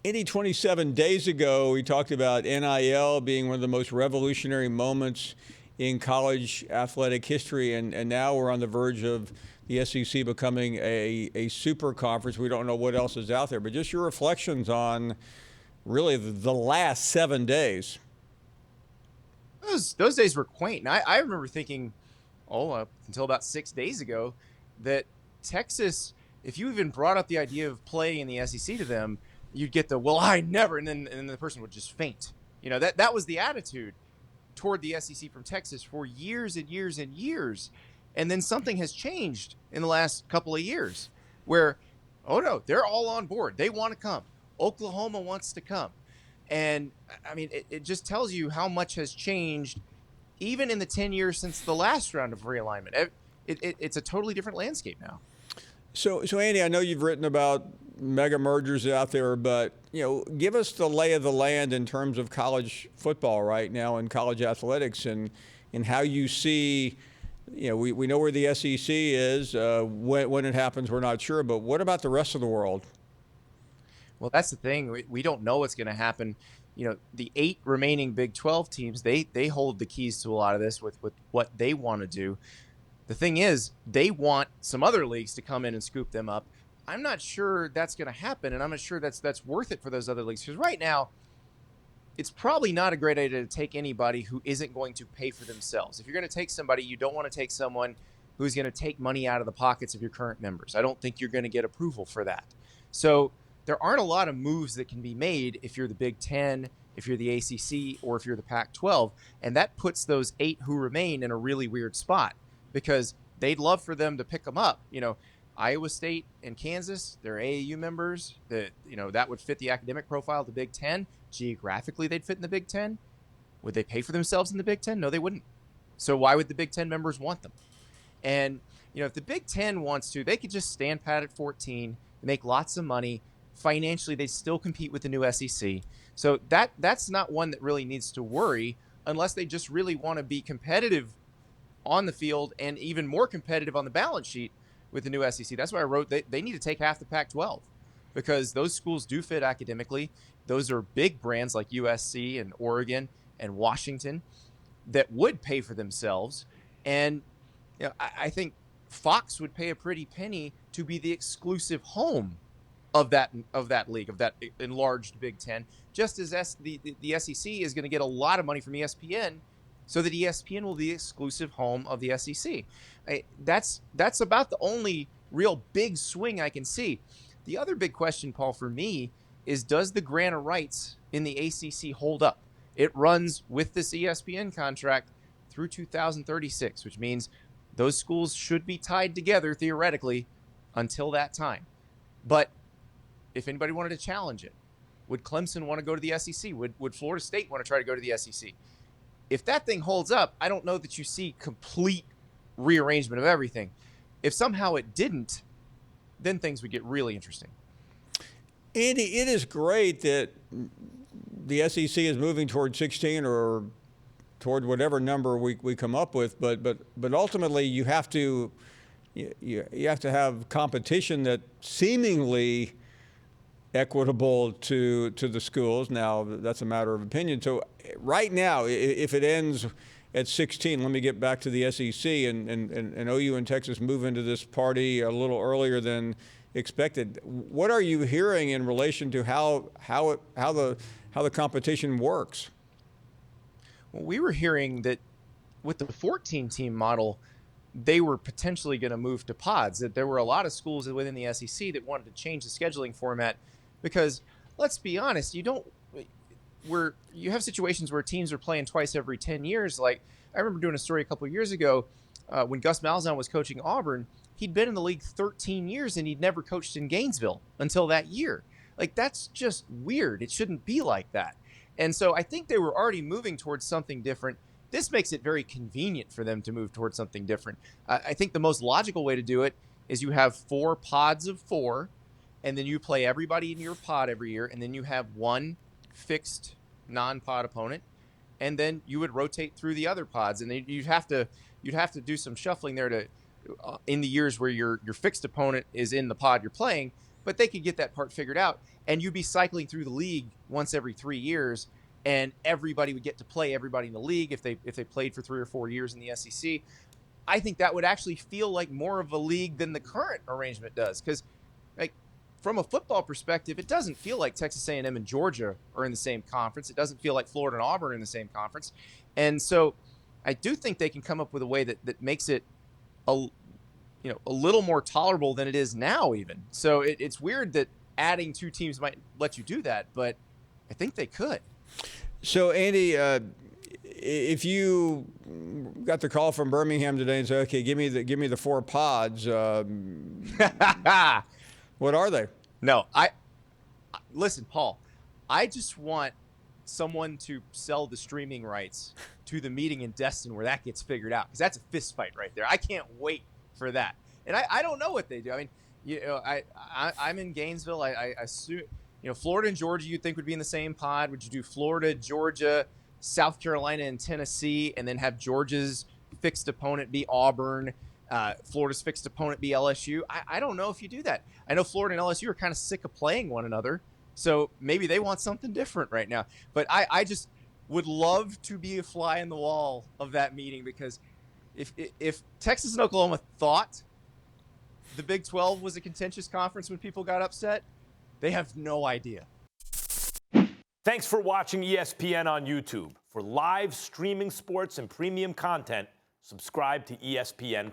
Andy, 27 days ago, we talked about NIL being one of the most revolutionary moments in college athletic history, and now we're on the verge of the SEC becoming a super conference. We don't know what else is out there, but just your reflections on really the last 7 days. Those days were quaint. And I remember thinking, up until about 6 days ago, that Texas, if you even brought up the idea of playing in the SEC to them, you'd get the, well, I never, and then the person would just faint. That was the attitude toward the SEC from Texas for years and years and years. And then something has changed in the last couple of years where, oh no, they're all on board. They want to come. Oklahoma wants to come. And I mean, it just tells you how much has changed even in the 10 years since the last round of realignment. It's a totally different landscape now. So Andy, I know you've written about mega mergers out there, but give us the lay of the land in terms of college football right now and college athletics, and how you see. We know where the SEC is. When it happens, we're not sure. But what about the rest of the world? Well, that's the thing. We don't know what's going to happen. The 8 remaining Big 12 teams, they hold the keys to a lot of this with what they want to do. The thing is, they want some other leagues to come in and scoop them up. I'm not sure that's going to happen, and I'm not sure that's worth it for those other leagues. Because right now, it's probably not a great idea to take anybody who isn't going to pay for themselves. If you're going to take somebody, you don't want to take someone who's going to take money out of the pockets of your current members. I don't think you're going to get approval for that. So there aren't a lot of moves that can be made if you're the Big Ten, if you're the ACC, or if you're the Pac-12. And that puts those 8 who remain in a really weird spot, because they'd love for them to pick them up. Iowa State and Kansas, they're AAU members. That would fit the academic profile of the Big Ten. Geographically, they'd fit in the Big Ten. Would they pay for themselves in the Big Ten? No, they wouldn't. So why would the Big Ten members want them? And, if the Big Ten wants to, they could just stand pat at 14, make lots of money. Financially, they still compete with the new SEC. So that's not one that really needs to worry, unless they just really want to be competitive on the field and even more competitive on the balance sheet with the new SEC. That's why I wrote they need to take half the Pac-12, because those schools do fit academically. Those are big brands like USC and Oregon and Washington that would pay for themselves. And I think Fox would pay a pretty penny to be the exclusive home of that league, of that enlarged Big Ten, just as the SEC is going to get a lot of money from ESPN, so that ESPN will be the exclusive home of the SEC. That's about the only real big swing I can see. The other big question, Paul, for me, is does the grant of rights in the ACC hold up? It runs with this ESPN contract through 2036, which means those schools should be tied together theoretically until that time. But if anybody wanted to challenge it, would Clemson want to go to the SEC? Would Florida State want to try to go to the SEC? If that thing holds up, I don't know that you see complete rearrangement of everything. If somehow it didn't, then things would get really interesting. Andy, it is great that the SEC is moving toward 16 or toward whatever number we come up with, but ultimately you have to have competition that seemingly equitable to the schools. Now, that's a matter of opinion. So right now, if it ends at 16, let me get back to the SEC, and OU and Texas move into this party a little earlier than expected. What are you hearing in relation to how the competition works? Well, we were hearing that with the 14-team model, they were potentially going to move to pods, that there were a lot of schools within the SEC that wanted to change the scheduling format, because let's be honest, you have situations where teams are playing twice every 10 years. Like, I remember doing a story a couple of years ago when Gus Malzahn was coaching Auburn. He'd been in the league 13 years and he'd never coached in Gainesville until that year. Like, that's just weird. It shouldn't be like that. And so I think they were already moving towards something different. This makes it very convenient for them to move towards something different. I think the most logical way to do it is you have 4 pods of 4, and then you play everybody in your pod every year, and then you have one fixed non-pod opponent, and then you would rotate through the other pods, and you'd have to do some shuffling there to in the years where your fixed opponent is in the pod you're playing. but they could get that part figured out, and you'd be cycling through the league once every 3 years, and everybody would get to play everybody in the league if they played for 3 or 4 years in the SEC. I think that would actually feel like more of a league than the current arrangement does, because like from a football perspective, it doesn't feel like Texas A&M and Georgia are in the same conference. It doesn't feel like Florida and Auburn are in the same conference. And so I do think they can come up with a way that makes it a little more tolerable than it is now even. So it's weird that adding 2 teams might let you do that, but I think they could. So, Andy, if you got the call from Birmingham today and say, okay, give me the 4 pods, what are they? No, listen, Paul, I just want someone to sell the streaming rights to the meeting in Destin where that gets figured out, because that's a fist fight right there. I can't wait for that. And I don't know what they do. I mean, I'm in Gainesville. I assume, Florida and Georgia you'd think would be in the same pod. Would you do Florida, Georgia, South Carolina, and Tennessee, and then have Georgia's fixed opponent be Auburn, Florida's fixed opponent be LSU? I don't know if you do that. I know Florida and LSU are kind of sick of playing one another, so maybe they want something different right now. But I just would love to be a fly in the wall of that meeting, because if Texas and Oklahoma thought the Big 12 was a contentious conference when people got upset, they have no idea. Thanks for watching ESPN on YouTube. For live streaming sports and premium content, subscribe to ESPN+.